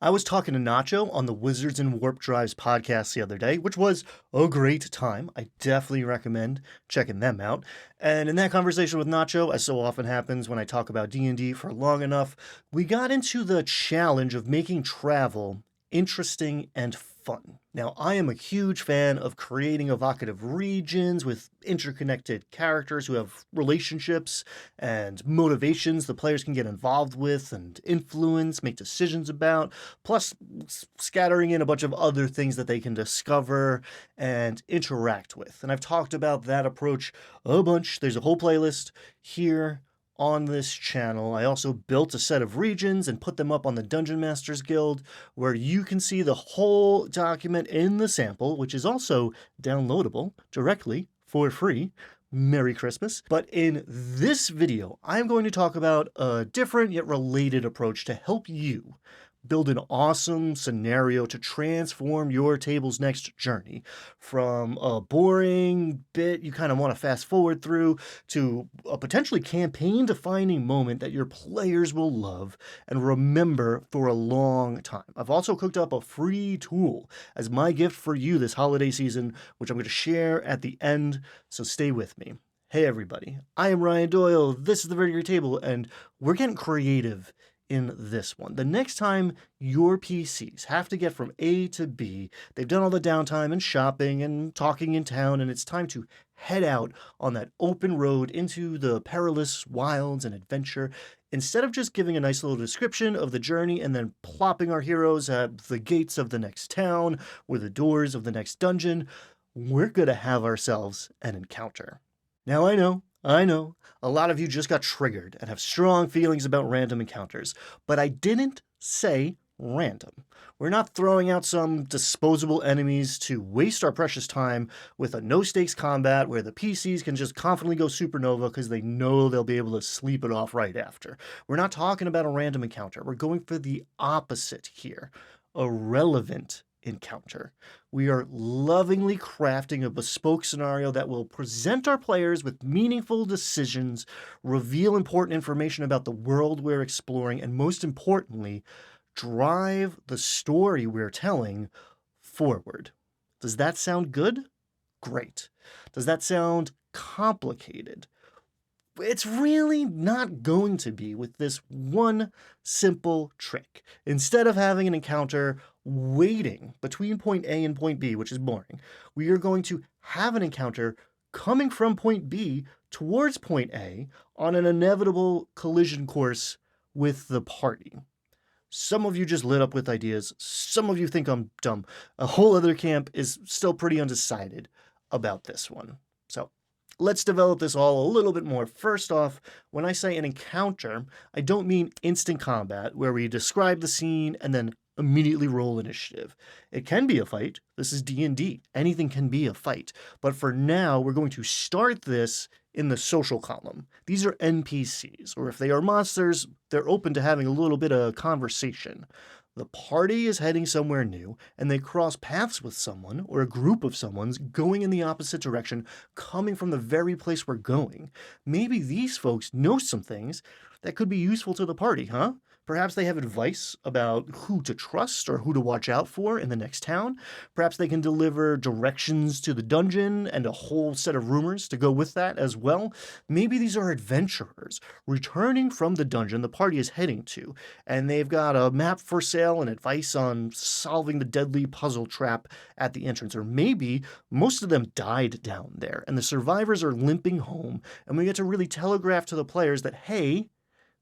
I was talking to Nacho on the Wizards and Warp Drives podcast the other day, which was a great time. I definitely recommend checking them out. And in that conversation with Nacho, as so often happens when I talk about D&D for long enough, we got into the challenge of making travel interesting and fun. Now, I am a huge fan of creating evocative regions with interconnected characters who have relationships and motivations the players can get involved with and influence, make decisions about, plus scattering in a bunch of other things that they can discover and interact with. And I've talked about that approach a bunch. There's a whole playlist here on this channel. I also built a set of regions and put them up on the Dungeon Masters Guild, where you can see the whole document in the sample, which is also downloadable directly for free. Merry Christmas. But in this video, I'm going to talk about a different yet related approach to help you build an awesome scenario to transform your table's next journey from a boring bit you kind of want to fast forward through to a potentially campaign-defining moment that your players will love and remember for a long time. I've also cooked up a free tool as my gift for you this holiday season, which I'm going to share at the end, so stay with me. Hey everybody, I am Ryan Doyle, this is the Verdigris Table, and we're getting creative in this one. The next time your PCs have to get from A to B, they've done all the downtime and shopping and talking in town, and it's time to head out on that open road into the perilous wilds and adventure. Instead of just giving a nice little description of the journey and then plopping our heroes at the gates of the next town or the doors of the next dungeon, we're going to have ourselves an encounter. Now I know, a lot of you just got triggered and have strong feelings about random encounters, but I didn't say random. We're not throwing out some disposable enemies to waste our precious time with a no-stakes combat where the PCs can just confidently go supernova because they know they'll be able to sleep it off right after. We're not talking about a random encounter. We're going for the opposite here, a relevant encounter. We are lovingly crafting a bespoke scenario that will present our players with meaningful decisions, reveal important information about the world we're exploring, and most importantly, drive the story we're telling forward. Does that sound good? Great. Does that sound complicated? It's really not going to be with this one simple trick. Instead of having an encounter waiting between point A and point B, which is boring, we are going to have an encounter coming from point B towards point A on an inevitable collision course with the party. Some of you just lit up with ideas. Some of you think I'm dumb. A whole other camp is still pretty undecided about this one. So let's develop this all a little bit more. First off, when I say an encounter, I don't mean instant combat, where we describe the scene and then immediately roll initiative. It can be a fight. This is D&D. Anything can be a fight. But for now, we're going to start this in the social column. These are NPCs, or if they are monsters, they're open to having a little bit of conversation. The party is heading somewhere new, and they cross paths with someone, or a group of someone's, going in the opposite direction, coming from the very place we're going. Maybe these folks know some things that could be useful to the party, huh? Perhaps they have advice about who to trust or who to watch out for in the next town. Perhaps they can deliver directions to the dungeon and a whole set of rumors to go with that as well. Maybe these are adventurers returning from the dungeon the party is heading to, and they've got a map for sale and advice on solving the deadly puzzle trap at the entrance. Or maybe most of them died down there, and the survivors are limping home, and we get to really telegraph to the players that, hey,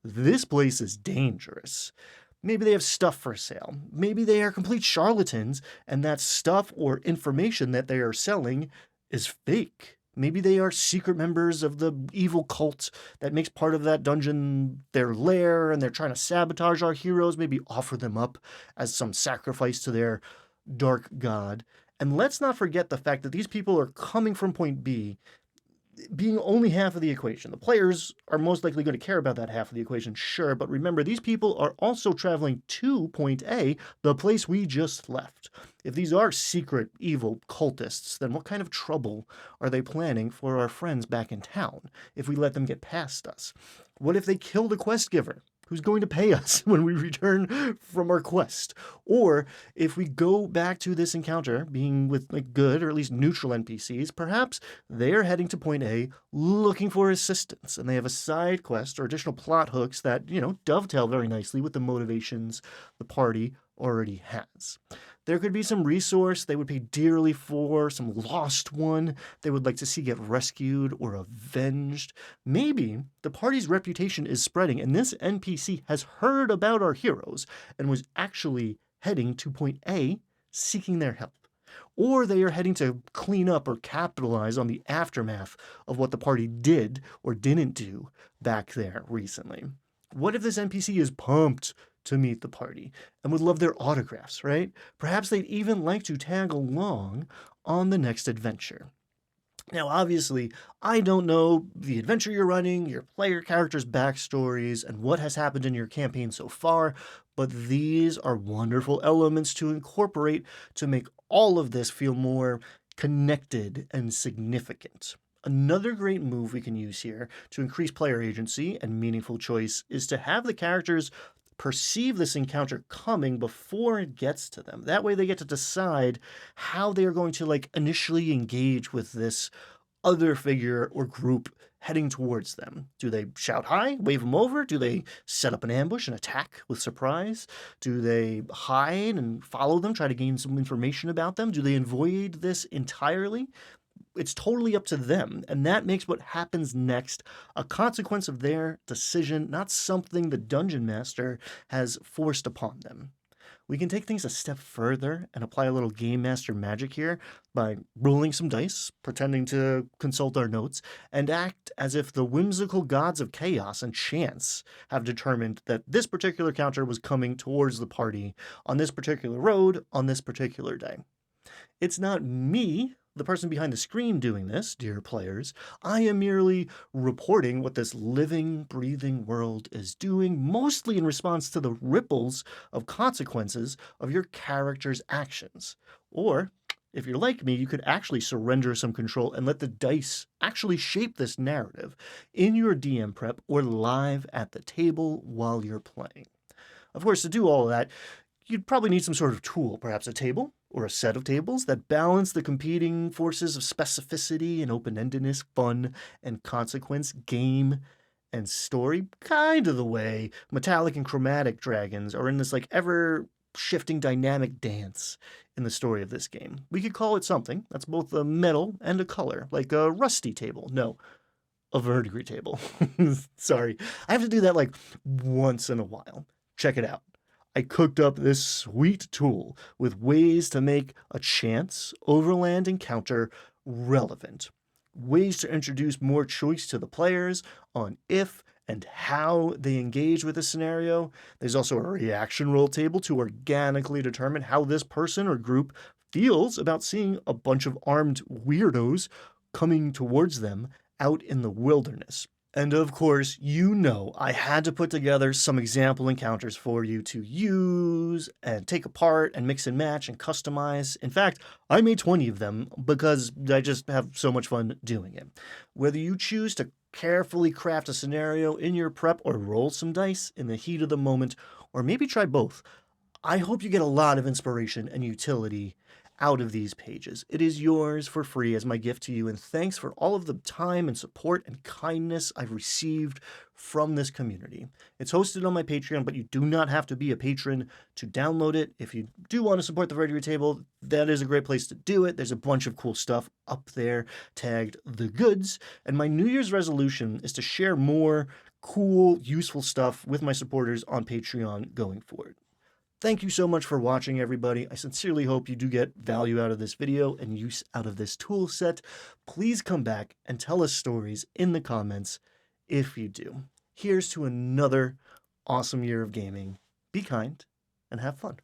this place is dangerous. Maybe they have stuff for sale. Maybe they are complete charlatans, and that stuff or information that they are selling is fake. Maybe they are secret members of the evil cult that makes part of that dungeon their lair, and they're trying to sabotage our heroes, maybe offer them up as some sacrifice to their dark god. And let's not forget the fact that these people are coming from point B, being only half of the equation. The players are most likely going to care about that half of the equation, sure, but remember, these people are also traveling to point A, the place we just left. If these are secret, evil cultists, then what kind of trouble are they planning for our friends back in town if we let them get past us? What if they kill the quest giver, who's going to pay us when we return from our quest. Or if we go back to this encounter being with like good or at least neutral NPCs, perhaps they're heading to point A looking for assistance and they have a side quest or additional plot hooks that, dovetail very nicely with the motivations the party already has. There could be some resource they would pay dearly for, some lost one they would like to see get rescued or avenged. Maybe the party's reputation is spreading and this NPC has heard about our heroes and was actually heading to point A seeking their help. Or they are heading to clean up or capitalize on the aftermath of what the party did or didn't do back there recently. What if this NPC is pumped to meet the party and would love their autographs, right? Perhaps they'd even like to tag along on the next adventure. Now, obviously, I don't know the adventure you're running, your player characters' backstories, and what has happened in your campaign so far, but these are wonderful elements to incorporate to make all of this feel more connected and significant. Another great move we can use here to increase player agency and meaningful choice is to have the characters perceive this encounter coming before it gets to them. That way they get to decide how they are going to initially engage with this other figure or group heading towards them. Do they shout hi, wave them over? Do they set up an ambush and attack with surprise? Do they hide and follow them, try to gain some information about them? Do they avoid this entirely? It's totally up to them, and that makes what happens next a consequence of their decision, not something the dungeon master has forced upon them. We can take things a step further and apply a little game master magic here by rolling some dice, pretending to consult our notes, and act as if the whimsical gods of chaos and chance have determined that this particular counter was coming towards the party on this particular road on this particular day. It's not me, the person behind the screen, doing this, dear players. I am merely reporting what this living, breathing world is doing, mostly in response to the ripples of consequences of your character's actions. Or, if you're like me, you could actually surrender some control and let the dice actually shape this narrative in your DM prep or live at the table while you're playing. Of course, to do all of that, you'd probably need some sort of tool, perhaps a table or a set of tables that balance the competing forces of specificity and open-endedness, fun and consequence, game and story, kind of the way metallic and chromatic dragons are in this ever-shifting dynamic dance in the story of this game. We could call it something that's both a metal and a color, like a rusty table. No, a verdigris table. Sorry, I have to do that once in a while. Check it out. I cooked up this sweet tool with ways to make a chance overland encounter relevant. Ways to introduce more choice to the players on if and how they engage with a scenario. There's also a reaction roll table to organically determine how this person or group feels about seeing a bunch of armed weirdos coming towards them out in the wilderness. And of course, I had to put together some example encounters for you to use and take apart and mix and match and customize. In fact, I made 20 of them because I just have so much fun doing it. Whether you choose to carefully craft a scenario in your prep or roll some dice in the heat of the moment, or maybe try both, I hope you get a lot of inspiration and utility out of these pages. It is yours for free as my gift to you, and thanks for all of the time and support and kindness I've received from this community. It's hosted on my Patreon, but you do not have to be a patron to download it. If you do want to support the Verdigris Table, that is a great place to do it. There's a bunch of cool stuff up there tagged the goods, and my New Year's resolution is to share more cool, useful stuff with my supporters on Patreon going forward. Thank you so much for watching, everybody. I sincerely hope you do get value out of this video and use out of this tool set. Please come back and tell us stories in the comments if you do. Here's to another awesome year of gaming. Be kind and have fun.